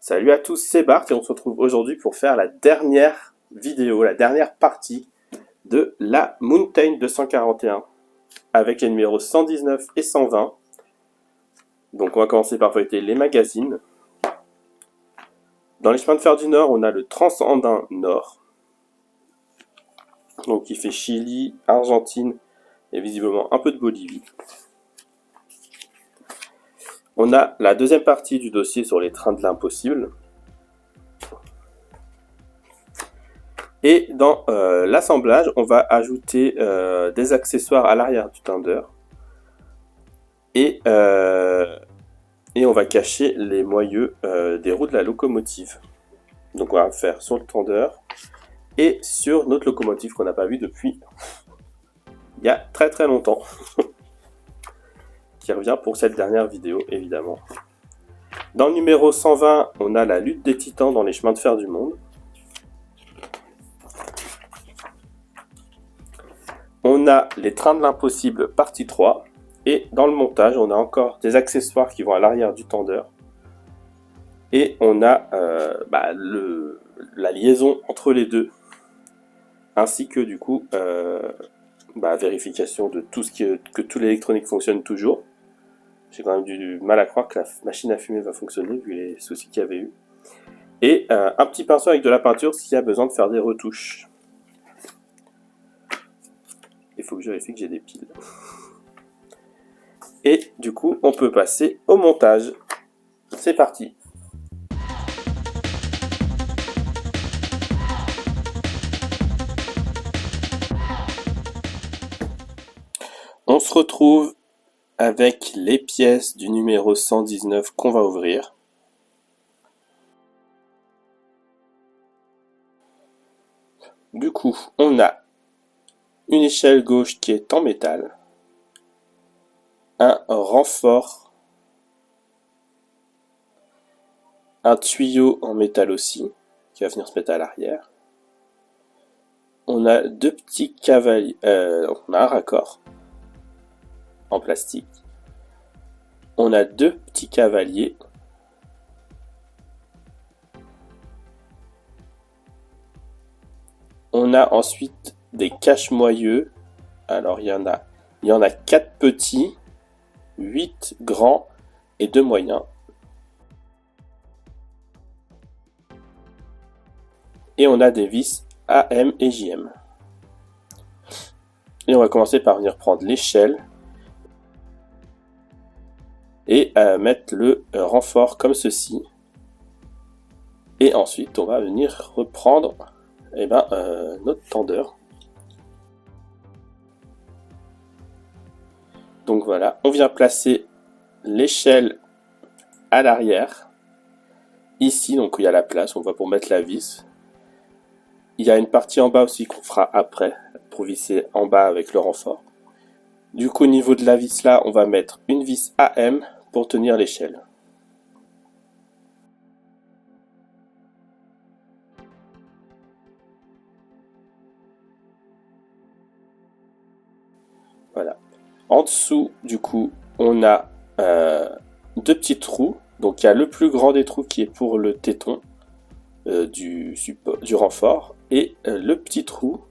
Salut à tous, c'est Bart et on se retrouve aujourd'hui pour faire la dernière vidéo, la dernière partie de la Mountain 241 avec les numéros 119 et 120. Donc on va commencer par feuilleter les magazines. Dans les chemins de fer du Nord, on a le Transandin Nord, donc qui fait Chili, Argentine et visiblement un peu de Bolivie. On a la deuxième partie du dossier sur les trains de l'impossible. Et dans l'assemblage, on va ajouter des accessoires à l'arrière du tender. Et on va cacher les moyeux des roues de la locomotive. Donc on va faire sur le tender et sur notre locomotive qu'on n'a pas vue depuis il y a très très longtemps. Qui revient pour cette dernière vidéo évidemment. Dans le numéro 120, on a la lutte des titans dans les chemins de fer du monde. On a les trains de l'impossible partie 3. Et dans le montage, on a encore des accessoires qui vont à l'arrière du tender. Et on a la liaison entre les deux. Ainsi que du coup, vérification de que tout l'électronique fonctionne toujours. J'ai quand même du mal à croire que la machine à fumer va fonctionner vu les soucis qu'il y avait eu. Et un petit pinceau avec de la peinture s'il y a besoin de faire des retouches. Il faut que je vérifie que j'ai des piles. Et du coup, on peut passer au montage. C'est parti. On se retrouve avec les pièces du numéro 119 qu'on va ouvrir. Du coup, on a une échelle gauche qui est en métal, un renfort, un tuyau en métal aussi, qui va venir se mettre à l'arrière. On a deux petits cavaliers, on a un raccord en plastique. On a deux petits cavaliers. On a ensuite des cache-moyeux. Alors il y en a 4 petits, 8 grands et 2 moyens. Et on a des vis AM et JM. Et on va commencer par venir prendre l'échelle et mettre le renfort comme ceci. Et ensuite on va venir reprendre notre tender. Donc voilà, on vient placer l'échelle à l'arrière. Ici, donc il y a la place, on voit pour mettre la vis. Il y a une partie en bas aussi qu'on fera après, pour visser en bas avec le renfort. Du coup, au niveau de la vis là, on va mettre une vis AM pour tenir l'échelle. Voilà. En dessous, du coup, on a deux petits trous. Donc il y a le plus grand des trous qui est pour le téton du renfort et le petit trou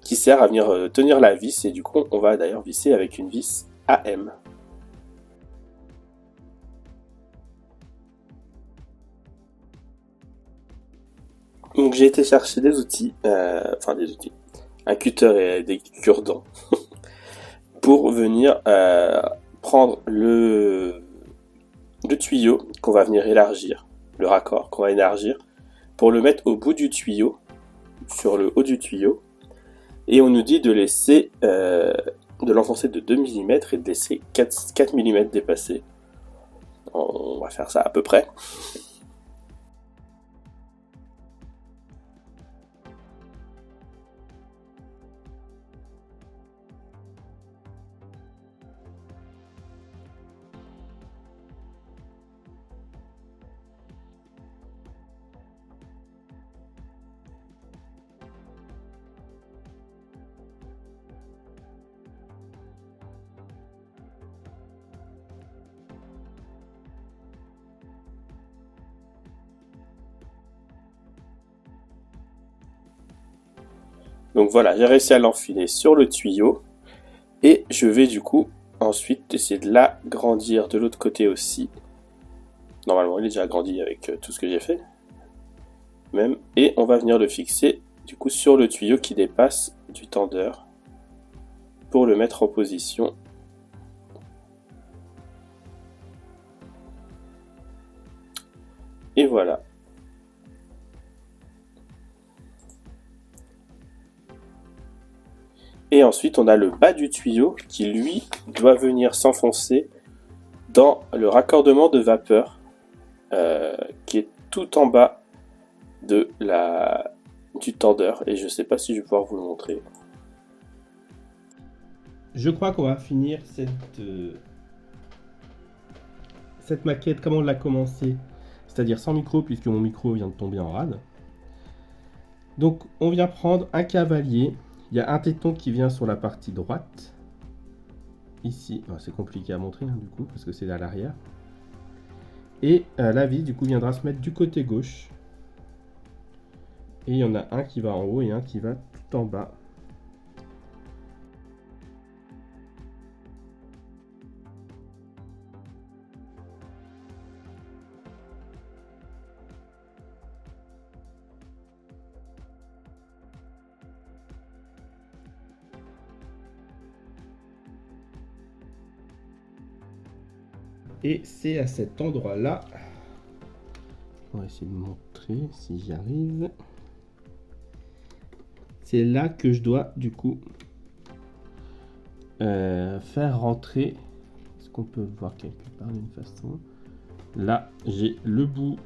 qui sert à venir tenir la vis. Et du coup, on va d'ailleurs visser avec une vis AM. Donc j'ai été chercher des outils, un cutter et des cure-dents pour venir prendre le tuyau qu'on va venir élargir, le raccord qu'on va élargir, pour le mettre au bout du tuyau, sur le haut du tuyau, et on nous dit de laisser, de l'enfoncer de 2 mm et de laisser 4 mm dépasser. On va faire ça à peu près. Donc voilà, j'ai réussi à l'enfiler sur le tuyau. Et je vais du coup ensuite essayer de l'agrandir de l'autre côté aussi. Normalement, il est déjà agrandi avec tout ce que j'ai fait. Même. Et on va venir le fixer du coup sur le tuyau qui dépasse du tendeur pour le mettre en position. Et voilà. Et ensuite, on a le bas du tuyau qui, lui, doit venir s'enfoncer dans le raccordement de vapeur qui est tout en bas du tendeur. Et je ne sais pas si je vais pouvoir vous le montrer. Je crois qu'on va finir cette maquette comme on l'a commencé, c'est-à-dire sans micro, puisque mon micro vient de tomber en rade. Donc on vient prendre un cavalier. Il y a un téton qui vient sur la partie droite. Ici, c'est compliqué à montrer du coup, parce que c'est à l'arrière. Et la vis du coup viendra se mettre du côté gauche. Et il y en a un qui va en haut et un qui va tout en bas. Et c'est à cet endroit-là, on va essayer de montrer si j'y arrive. C'est là que je dois du coup faire rentrer. Est-ce qu'on peut voir quelque part d'une façon? Là, j'ai le bout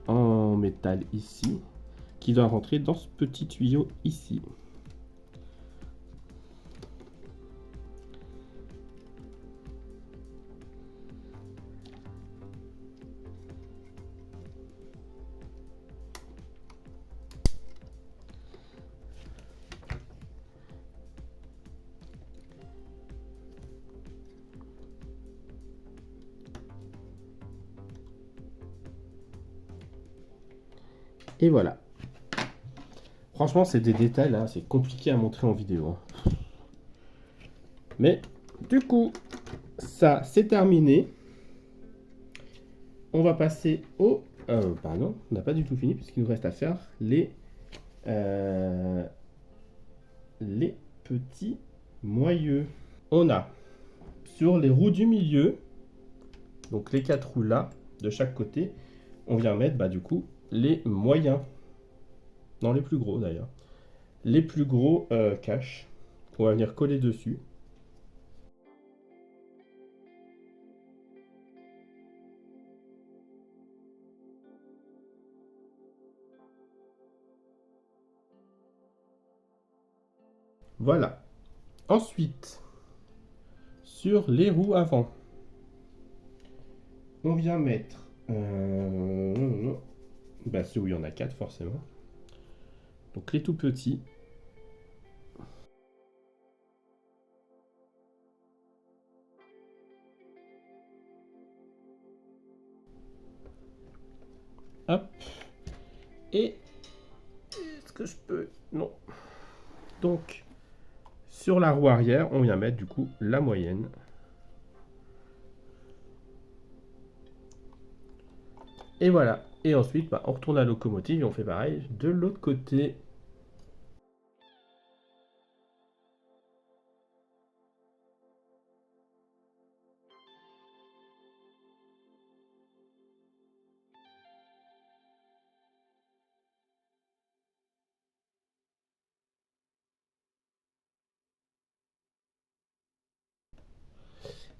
en métal ici qui doit rentrer dans ce petit tuyau ici. Et voilà. Franchement, c'est des détails là, c'est compliqué à montrer en vidéo. Mais du coup, ça c'est terminé. On va passer au... pardon, on n'a pas du tout fini puisqu'il nous reste à faire les petits moyeux. On a sur les roues du milieu, donc les 4 roues là, de chaque côté, on vient mettre du coup les moyens. Non, les plus gros d'ailleurs. Les plus gros caches qu'on va venir coller dessus. Voilà. Ensuite, sur les roues avant, on vient mettre ceux où il y en a 4 forcément. Donc les tout petits. Hop. Et est-ce que je peux? Non. Donc sur la roue arrière, on vient mettre du coup la moyenne. Et voilà. Et ensuite, on retourne à la locomotive et on fait pareil de l'autre côté.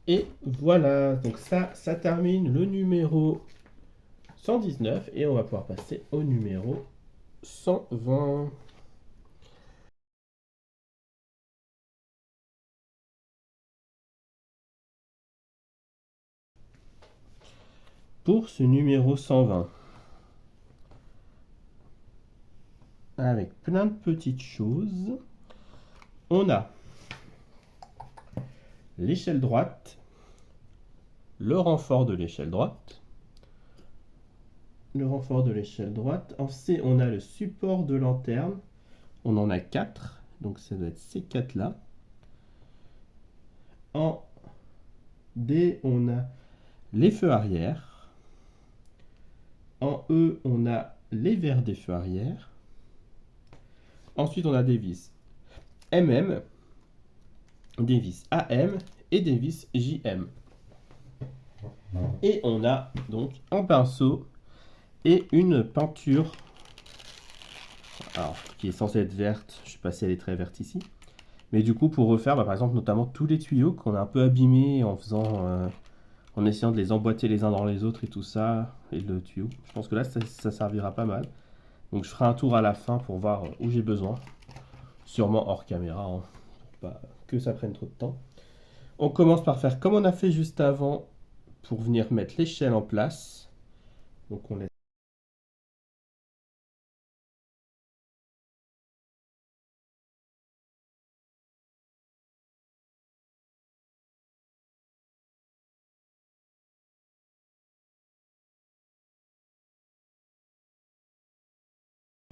Et voilà, donc ça termine le numéro 119 et on va pouvoir passer au numéro 120. Pour ce numéro 120, avec plein de petites choses, on a l'échelle droite, le renfort de l'échelle droite. Le renfort de l'échelle droite. En C, on a le support de lanterne. On en a 4. Donc ça doit être ces 4 là. En D, on a les feux arrière. En E, on a les verres des feux arrière. Ensuite, on a des vis MM, des vis AM et des vis JM. Et on a donc un pinceau et une peinture, alors, qui est censée être verte. Je sais pas si elle est très verte ici. Mais du coup, pour refaire, par exemple, notamment tous les tuyaux qu'on a un peu abîmés en en essayant de les emboîter les uns dans les autres et tout ça, et le tuyau. Je pense que là, ça servira pas mal. Donc, je ferai un tour à la fin pour voir où j'ai besoin. Sûrement hors caméra, hein, pour pas que ça prenne trop de temps. On commence par faire comme on a fait juste avant pour venir mettre l'échelle en place. Donc, on laisse.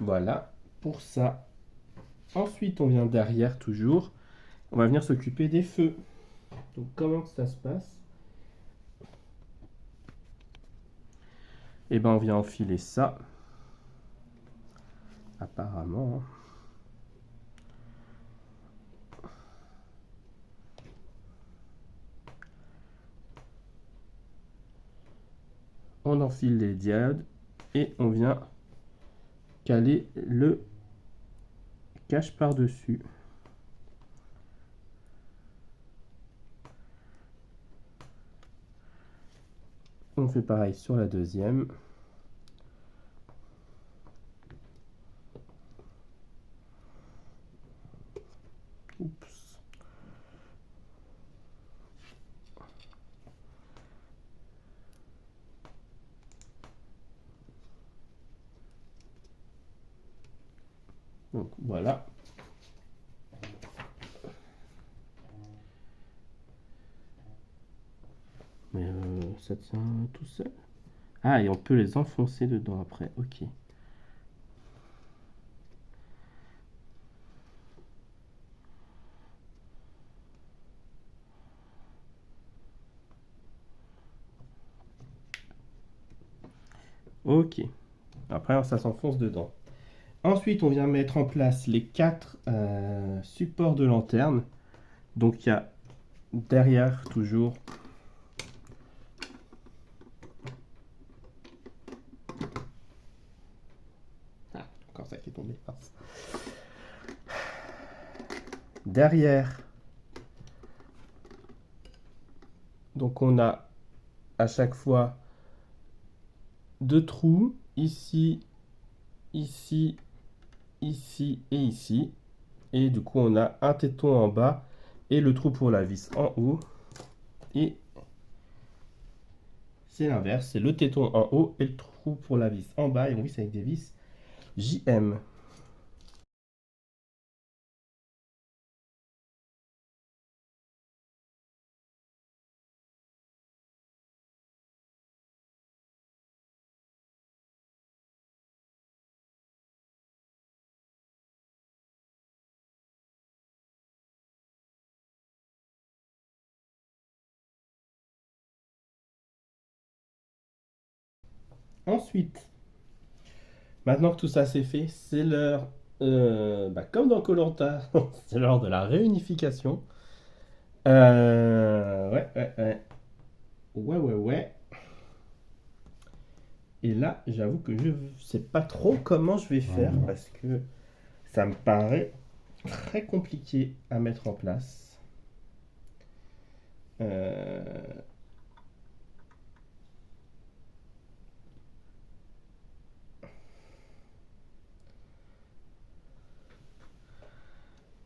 Voilà, pour ça. Ensuite, on vient derrière toujours. On va venir s'occuper des feux. Donc, comment ça se passe? Eh ben, on vient enfiler ça. Apparemment. On enfile les diodes et on vient caler le cache par-dessus. On fait pareil sur la deuxième. Oups. Donc voilà. Mais ça tient tout seul. Ah, et on peut les enfoncer dedans après. Ok. Ok. Après, ça s'enfonce dedans. Ensuite, on vient mettre en place les 4 supports de lanterne. Donc, il y a derrière toujours encore ça qui est tombé. Derrière, donc on a à chaque fois 2 trous, ici, ici, ici et ici. Et du coup, on a un téton en bas et le trou pour la vis en haut. Et c'est l'inverse, c'est le téton en haut et le trou pour la vis en bas. Et on visse avec des vis JM. Ensuite, maintenant que tout ça c'est fait, c'est l'heure, comme dans koh c'est l'heure de la réunification. Ouais. Ouais. Et là, j'avoue que je sais pas trop comment je vais faire parce que ça me paraît très compliqué à mettre en place. Euh,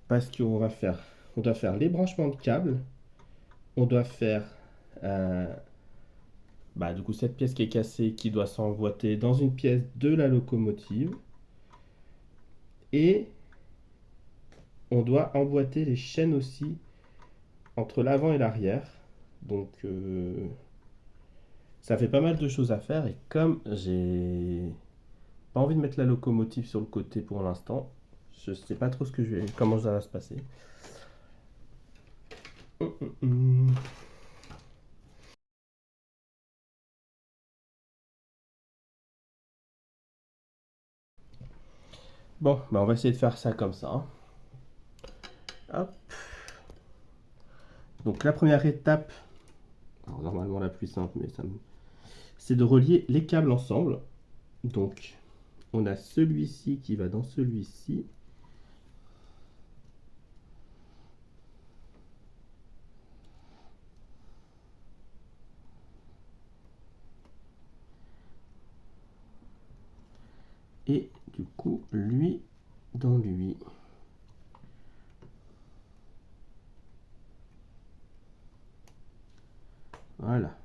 Parce on doit faire les branchements de câbles, on doit faire euh, du coup cette pièce qui est cassée qui doit s'emboîter dans une pièce de la locomotive et on doit emboîter les chaînes aussi entre l'avant et l'arrière. Donc ça fait pas mal de choses à faire et comme j'ai pas envie de mettre la locomotive sur le côté pour l'instant, Je sais pas trop comment ça va se passer. Bon, bah on va essayer de faire ça comme ça, hein. Hop. Donc la première étape, alors normalement la plus simple, mais c'est de relier les câbles ensemble. Donc on a celui-ci qui va dans celui-ci. Et du coup, lui dans lui. Voilà.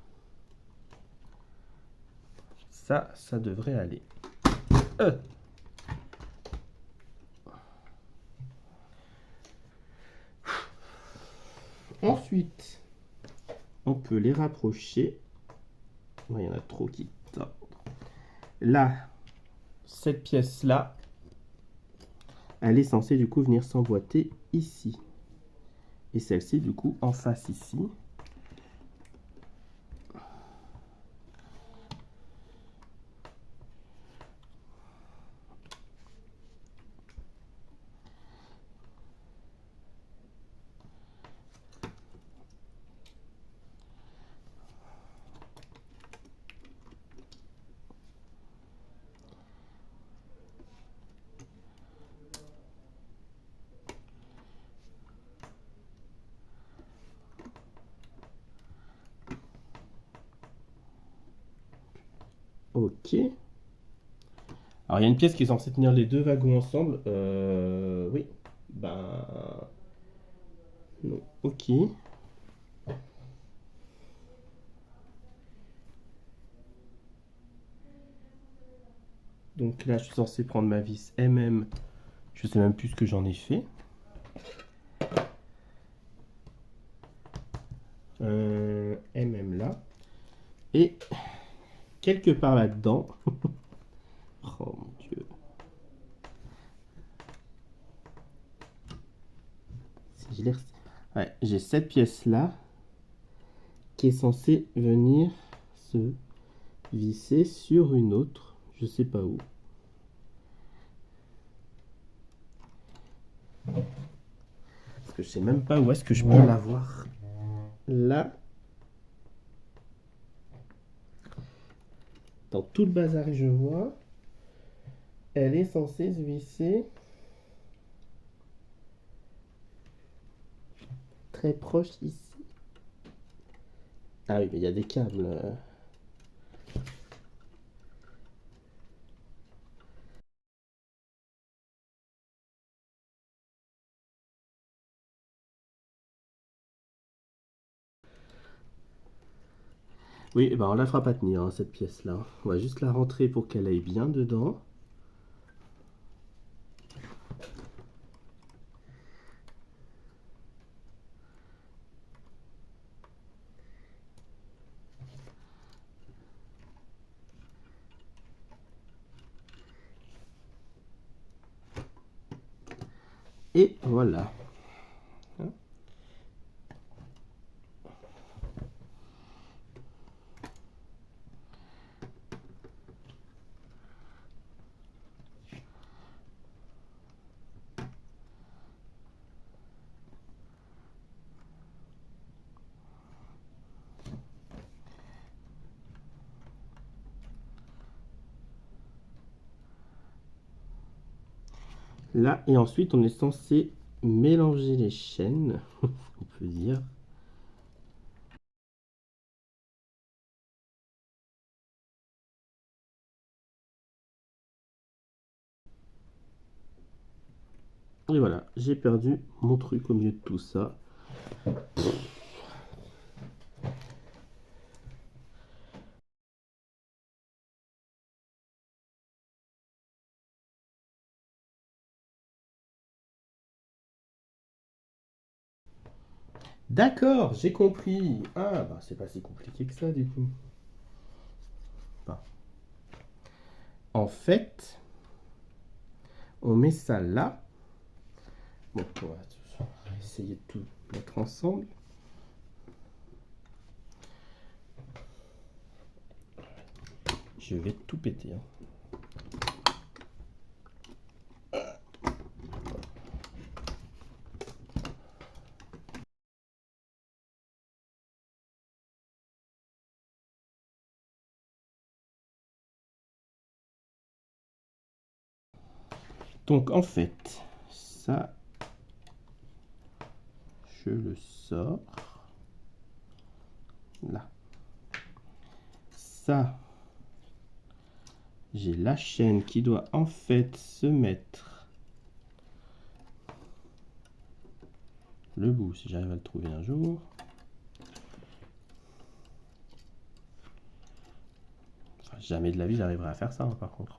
Ça devrait aller. Ensuite, on peut les rapprocher. Il y en a trop qui tordent. Là, cette pièce-là, elle est censée du coup venir s'emboîter ici. Et celle-ci du coup en face ici. Ok. Alors il y a une pièce qui est censée tenir les deux wagons ensemble. Oui. Ben. Non. Ok. Donc là, je suis censé prendre ma vis MM. Je sais même plus ce que j'en ai fait. MM là. Et quelque part là-dedans. Oh mon dieu. Si je ouais, j'ai cette pièce là qui est censée venir se visser sur une autre. Je sais pas où. Parce que je sais même pas où est-ce que je peux l'avoir. Là. Dans tout le bazar que je vois, elle est censée se visser très proche ici. Ah oui, mais il y a des câbles. Oui, ben on la fera pas tenir, hein, cette pièce-là. On va juste la rentrer pour qu'elle aille bien dedans. Et voilà. Là, et ensuite, on est censé mélanger les chaînes, on peut dire. Et voilà, j'ai perdu mon truc au milieu de tout ça. D'accord, j'ai compris. Ah, bah c'est pas si compliqué que ça du coup. Enfin, en fait, on met ça là. Bon, on va essayer de tout mettre ensemble. Je vais tout péter. Donc en fait, ça, je le sors. Là. Ça, j'ai la chaîne qui doit en fait se mettre. Le bout, si j'arrive à le trouver un jour. Enfin, jamais de la vie j'arriverai à faire ça, hein, par contre.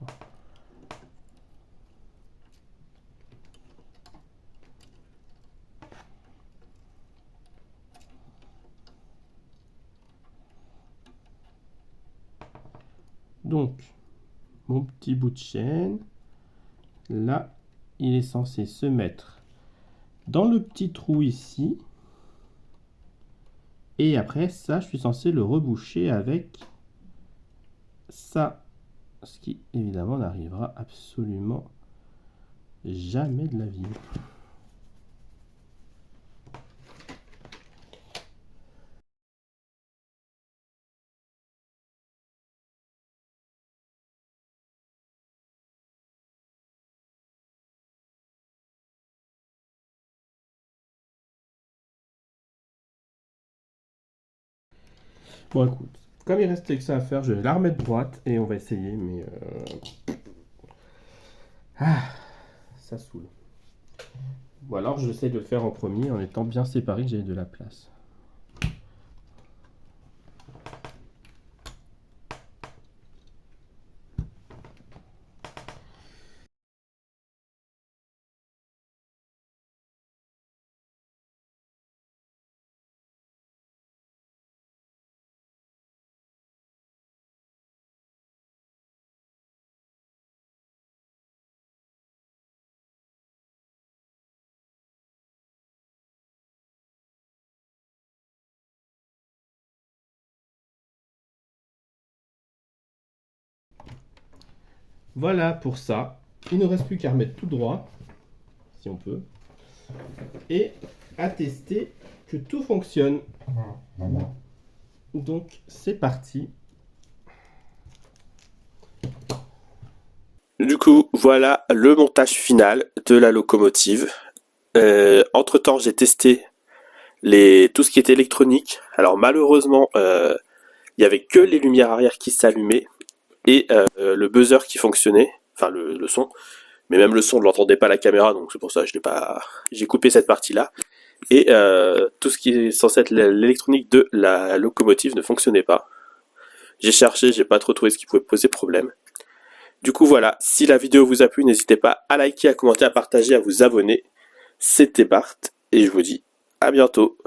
Donc, mon petit bout de chaîne, là, il est censé se mettre dans le petit trou ici. Et après, ça, je suis censé le reboucher avec ça. Ce qui, évidemment, n'arrivera absolument jamais de la vie. Bon, écoute, comme il restait que ça à faire, je vais la remettre droite et on va essayer, mais ça saoule. Ou alors j'essaie de le faire en premier en étant bien séparé, que j'ai de la place. Voilà pour ça. Il ne reste plus qu'à remettre tout droit, si on peut, et à tester que tout fonctionne. Donc c'est parti. Du coup, voilà le montage final de la locomotive. Entre-temps, j'ai testé tout ce qui était électronique. Alors malheureusement, il y avait que les lumières arrière qui s'allumaient et le buzzer qui fonctionnait, enfin le son. Mais même le son, on ne l'entendait pas à la caméra, donc c'est pour ça que j'ai coupé cette partie-là. Et tout ce qui est censé être l'électronique de la locomotive ne fonctionnait pas. J'ai cherché, j'ai pas trop trouvé ce qui pouvait poser problème. Du coup voilà, si la vidéo vous a plu, n'hésitez pas à liker, à commenter, à partager, à vous abonner. C'était Bart, et je vous dis à bientôt.